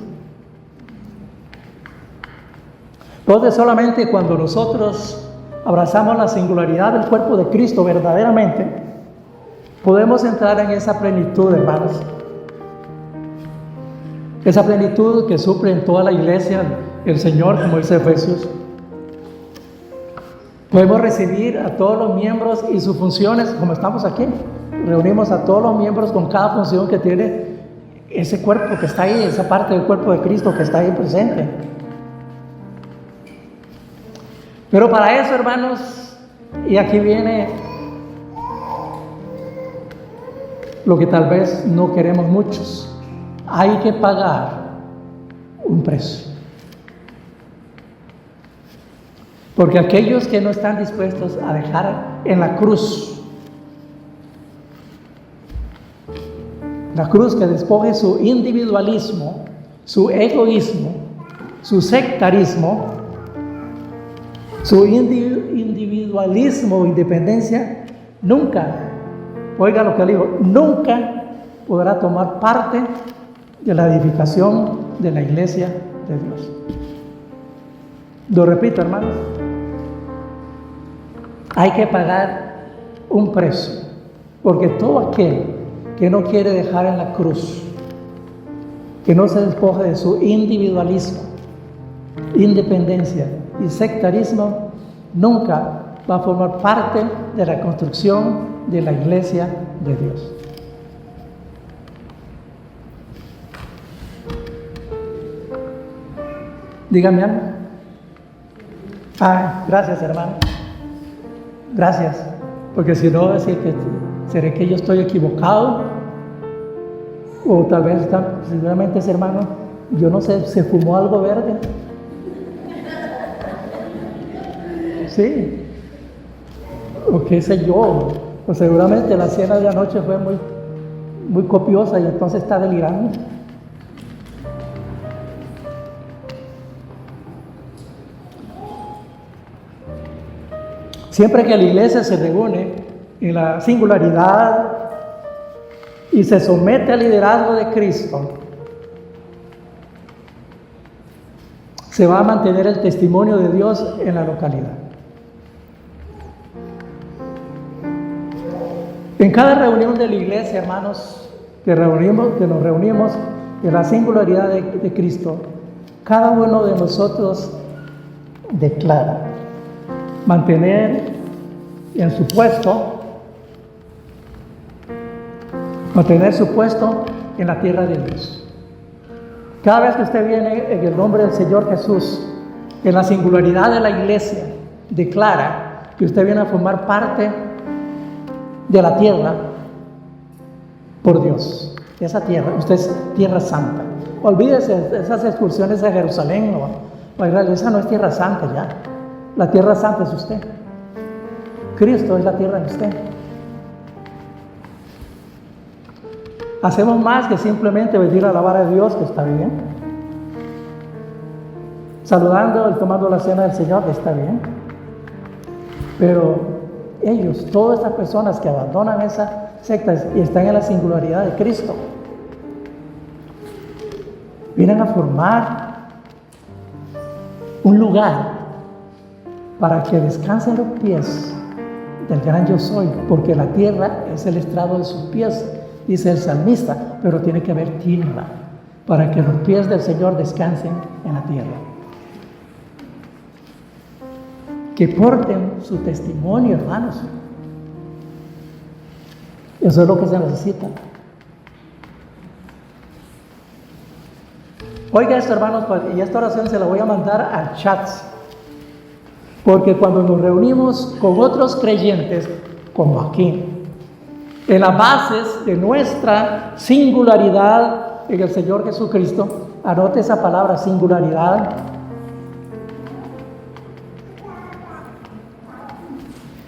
Entonces solamente cuando nosotros abrazamos la singularidad del cuerpo de Cristo verdaderamente, podemos entrar en esa plenitud, hermanos. Esa plenitud que suple en toda la iglesia el Señor, como dice Efesios. Podemos recibir a todos los miembros y sus funciones, como estamos aquí. Reunimos a todos los miembros con cada función que tiene ese cuerpo que está ahí, esa parte del cuerpo de Cristo que está ahí presente. Pero para eso, hermanos, y aquí viene lo que tal vez no queremos muchos, hay que pagar un precio. Porque aquellos que no están dispuestos a dejar en la cruz que despoje su individualismo, su egoísmo, su sectarismo, su individualismo, independencia, nunca, oiga lo que le digo, nunca podrá tomar parte de la edificación de la iglesia de Dios. Lo repito, hermanos, hay que pagar un precio, porque todo aquel que no quiere dejar en la cruz, que no se despoje de su individualismo, independencia y sectarismo, nunca va a formar parte de la construcción de la iglesia de Dios. Dígame algo. Gracias, hermano. Gracias. Porque si no, decir que seré que yo estoy equivocado, o tal vez seguramente ese hermano, yo no sé, se fumó algo verde. Sí, o qué sé yo, pues seguramente la cena de anoche fue muy copiosa y entonces está delirando. Siempre que la iglesia se reúne en la singularidad y se somete al liderazgo de Cristo, se va a mantener el testimonio de Dios en la localidad. En cada reunión de la iglesia, hermanos, que nos reunimos en la singularidad de Cristo, cada uno de nosotros declara mantener en su puesto, mantener su puesto en la tierra de Dios. Cada vez que usted viene en el nombre del Señor Jesús, en la singularidad de la iglesia, declara que usted viene a formar parte de la tierra por Dios. Esa tierra, usted es tierra santa. Olvídese de esas excursiones a Jerusalén o a Israel, esa no es tierra santa ya. La tierra santa es usted. Cristo es la tierra de usted. Hacemos más que simplemente venir a alabar a Dios, que está bien. Saludando y tomando la cena del Señor, que está bien. Pero ellos, todas estas personas que abandonan esas sectas y están en la singularidad de Cristo, vienen a formar un lugar para que descansen los pies del gran yo soy, porque la tierra es el estrado de sus pies, dice el salmista, pero tiene que haber tierra para que los pies del Señor descansen en la tierra. Que porten su testimonio, hermanos. Eso es lo que se necesita. Oiga esto, hermanos, y esta oración se la voy a mandar al chat. Porque cuando nos reunimos con otros creyentes, como aquí, en las bases de nuestra singularidad en el Señor Jesucristo. Anote esa palabra, singularidad.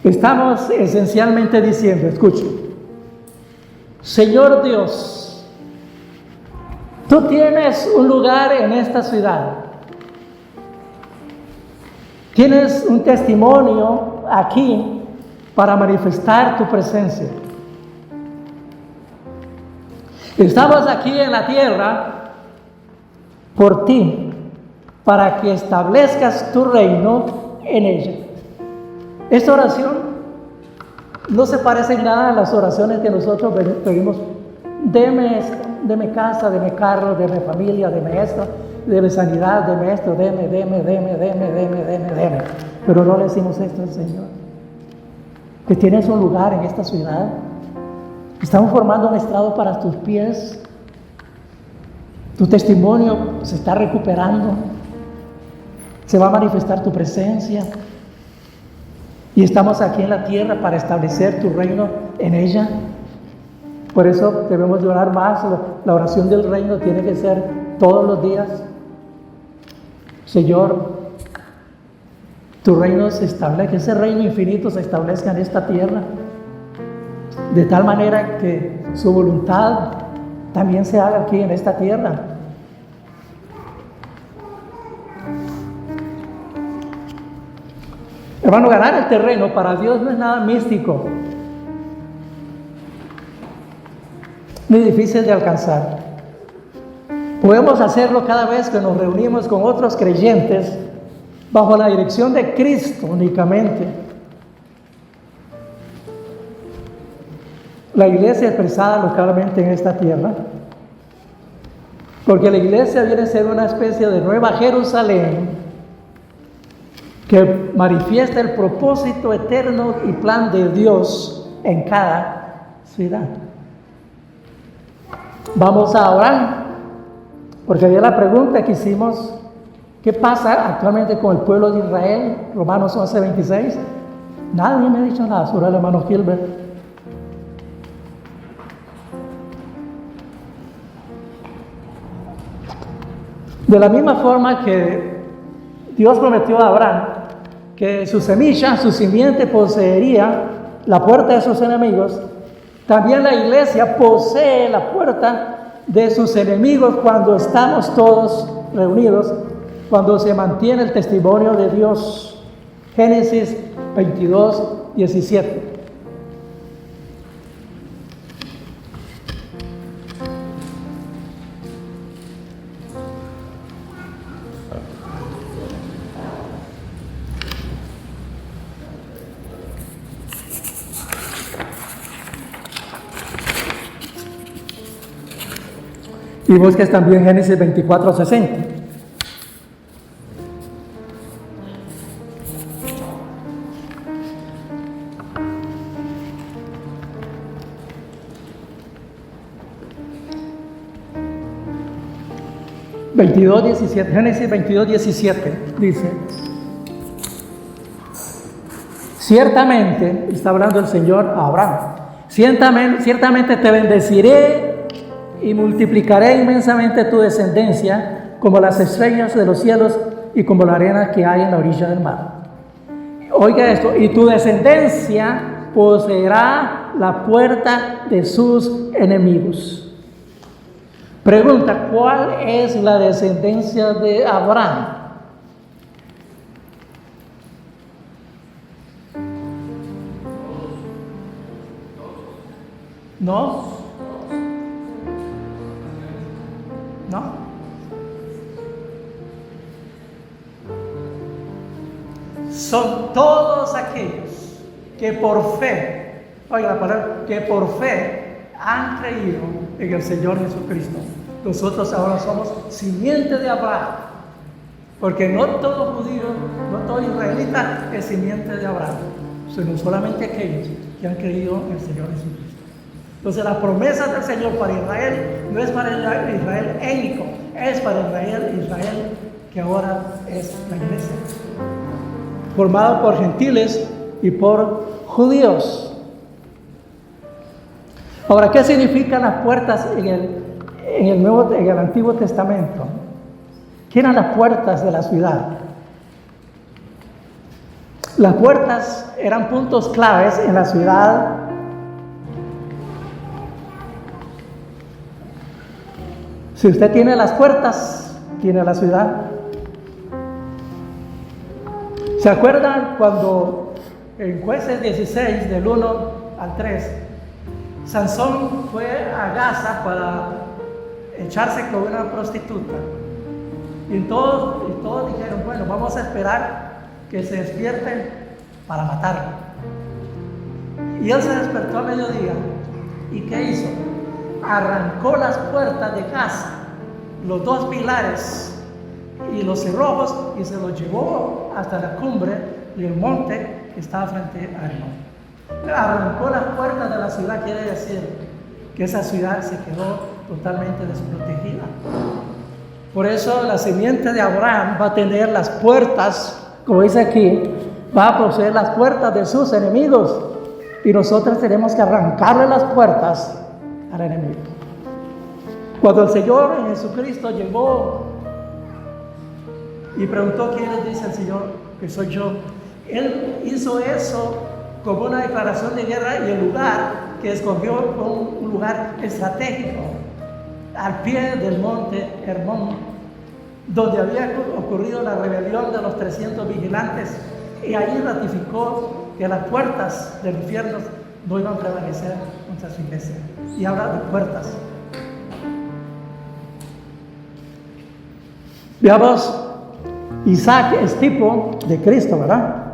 Estamos esencialmente diciendo, escuche, Señor Dios, tú tienes un lugar en esta ciudad. Tienes un testimonio aquí para manifestar tu presencia. Estamos aquí en la tierra por ti, para que establezcas tu reino en ella. Esta oración no se parece en nada a las oraciones que nosotros pedimos. Deme esto, deme casa, deme carro, deme familia, deme esto, deme sanidad, deme esto, deme. Pero no le decimos esto al Señor. Que tienes un lugar en esta ciudad. Estamos formando un estrado para tus pies. Tu testimonio se está recuperando. Se va a manifestar tu presencia. Y estamos aquí en la tierra para establecer tu reino en ella. Por eso debemos de orar más. La oración del reino tiene que ser todos los días. Señor, tu reino se establezca, ese reino infinito se establezca en esta tierra. De tal manera que su voluntad también se haga aquí en esta tierra. Hermano, ganar el terreno para Dios no es nada místico ni difícil de alcanzar. Podemos hacerlo cada vez que nos reunimos con otros creyentes bajo la dirección de Cristo únicamente. La iglesia expresada localmente en esta tierra, porque la iglesia viene a ser una especie de nueva Jerusalén que manifiesta el propósito eterno y plan de Dios en cada ciudad. Vamos a orar, porque había la pregunta que hicimos: ¿qué pasa actualmente con el pueblo de Israel? Romanos 11:26. Nadie me ha dicho nada sobre el hermano Gilbert. De la misma forma que Dios prometió a Abraham que su semilla, su simiente poseería la puerta de sus enemigos, también la iglesia posee la puerta de sus enemigos cuando estamos todos reunidos, cuando se mantiene el testimonio de Dios. Génesis 22:17. Y busques también Génesis 24:60. Génesis 22:17 dice: ciertamente, está hablando el Señor a Abraham, ciertamente te bendeciré y multiplicaré inmensamente tu descendencia como las estrellas de los cielos y como la arena que hay en la orilla del mar. Oiga esto: y tu descendencia poseerá la puerta de sus enemigos. Pregunta: ¿cuál es la descendencia de Abraham? ¿No? Son todos aquellos que por fe, oiga la palabra, que por fe han creído en el Señor Jesucristo. Nosotros ahora somos simiente de Abraham, porque no todo judío, no todo israelita es simiente de Abraham, sino solamente aquellos que han creído en el Señor Jesucristo. Entonces las promesas del Señor para Israel no es para el Israel étnico, es para Israel que ahora es la iglesia, formado por gentiles y por judíos. Ahora, ¿qué significan las puertas en el Antiguo Testamento, ¿qué eran las puertas de la ciudad? Las puertas eran puntos claves en la ciudad. Si usted tiene las puertas, tiene la ciudad. ¿Se acuerdan cuando en Jueces 16, del 1 al 3, Sansón fue a Gaza para echarse con una prostituta? Y todos dijeron, bueno, vamos a esperar que se despierten para matarlo. Y él se despertó a mediodía. ¿Y qué hizo? Arrancó las puertas de Gaza, los dos pilares y los cerrojos, y se los llevó hasta la cumbre del monte que estaba frente a Hermón. Arrancó las puertas de la ciudad, quiere decir que esa ciudad se quedó totalmente desprotegida. Por eso la simiente de Abraham va a tener las puertas, como dice aquí, va a poseer las puertas de sus enemigos, y nosotros tenemos que arrancarle las puertas al enemigo. Cuando el Señor Jesucristo llegó y preguntó quién les dice el Señor que soy yo, Él hizo eso como una declaración de guerra, y el lugar que escogió fue un lugar estratégico al pie del monte Hermón, donde había ocurrido la rebelión de los 300 vigilantes, y allí ratificó que las puertas del infierno no iban a prevalecer contra su iglesia. Y habla de puertas. Veamos, Isaac es tipo de Cristo, ¿verdad?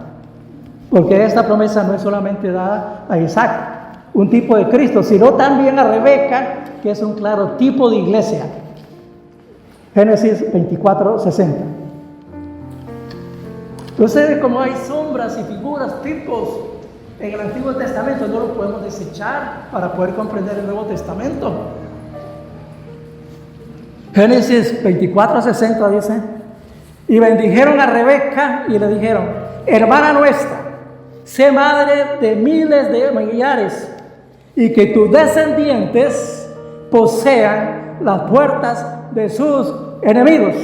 Porque esta promesa no es solamente dada a Isaac, un tipo de Cristo, sino también a Rebeca, que es un claro tipo de iglesia. Génesis 24:60. Entonces, como hay sombras y figuras, tipos en el Antiguo Testamento, no lo podemos desechar para poder comprender el Nuevo Testamento. Génesis 24:60 dice: y bendijeron a Rebeca y le dijeron: hermana nuestra, sé madre de miles de millares, y que tus descendientes posean las puertas de sus enemigos.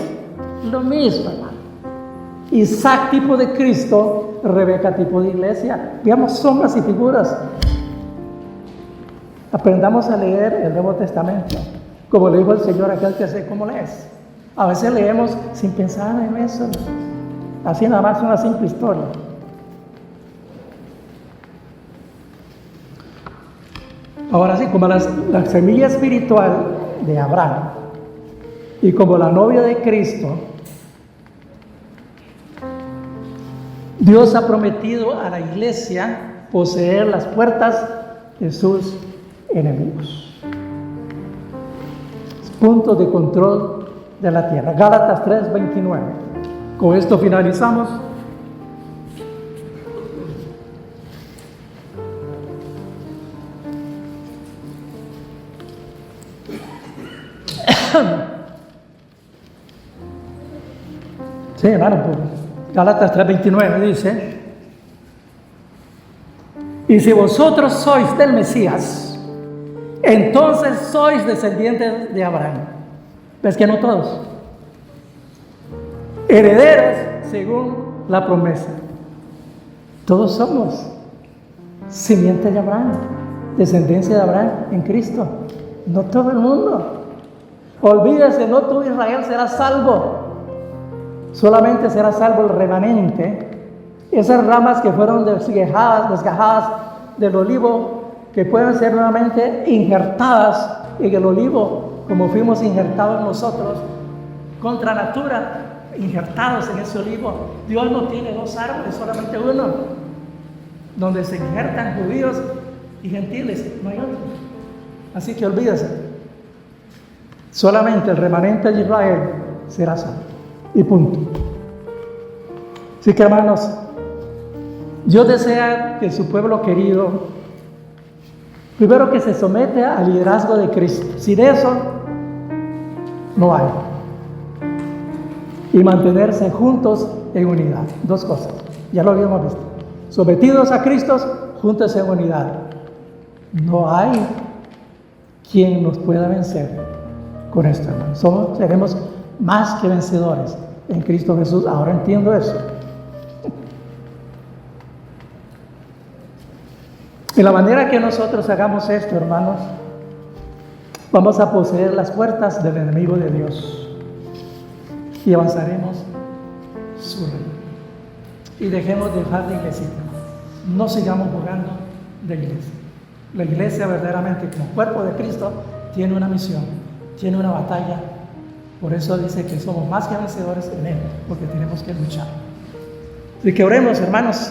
Lo mismo, hermano. Isaac tipo de Cristo, Rebeca tipo de iglesia. Veamos sombras y figuras. Aprendamos a leer el Nuevo Testamento. Como le dijo el Señor a aquel que sé cómo lees. A veces leemos sin pensar en eso. Así nada más una simple historia. Ahora sí, como la semilla espiritual de Abraham y como la novia de Cristo, Dios ha prometido a la iglesia poseer las puertas de sus enemigos. Puntos de control de la tierra. Gálatas 3:29. Con esto finalizamos. Sí, hermano, Gálatas 3:29 dice: y si vosotros sois del Mesías, entonces sois descendientes de Abraham. ¿Ves que no todos? Herederos según la promesa. Todos somos simiente de Abraham, descendencia de Abraham en Cristo. No todo el mundo. Olvídese, no todo Israel será salvo. Solamente será salvo el remanente. Esas ramas que fueron desgajadas del olivo, que pueden ser nuevamente injertadas en el olivo, como fuimos injertados nosotros, contra natura, injertados en ese olivo. Dios no tiene dos árboles, solamente uno, donde se injertan judíos y gentiles, no hay otro. Así que olvídese. Solamente el remanente de Israel será salvo. Y punto. Así que, hermanos, Dios desea que su pueblo querido, primero, que se somete al liderazgo de Cristo. Sin eso, no hay. Y mantenerse juntos en unidad. Dos cosas. Ya lo habíamos visto. Sometidos a Cristo, juntos en unidad. No hay quien nos pueda vencer. con esto, hermanos. Seremos más que vencedores en Cristo Jesús. Ahora entiendo eso. Y la manera que nosotros hagamos esto, hermanos, vamos a poseer las puertas del enemigo de Dios y avanzaremos su reino. Y dejemos de dejar la iglesia. No sigamos jugando de iglesia. La iglesia verdaderamente como cuerpo de Cristo tiene una misión, tiene una batalla. Por eso dice que somos más que vencedores en Él, porque tenemos que luchar. Así que oremos, hermanos.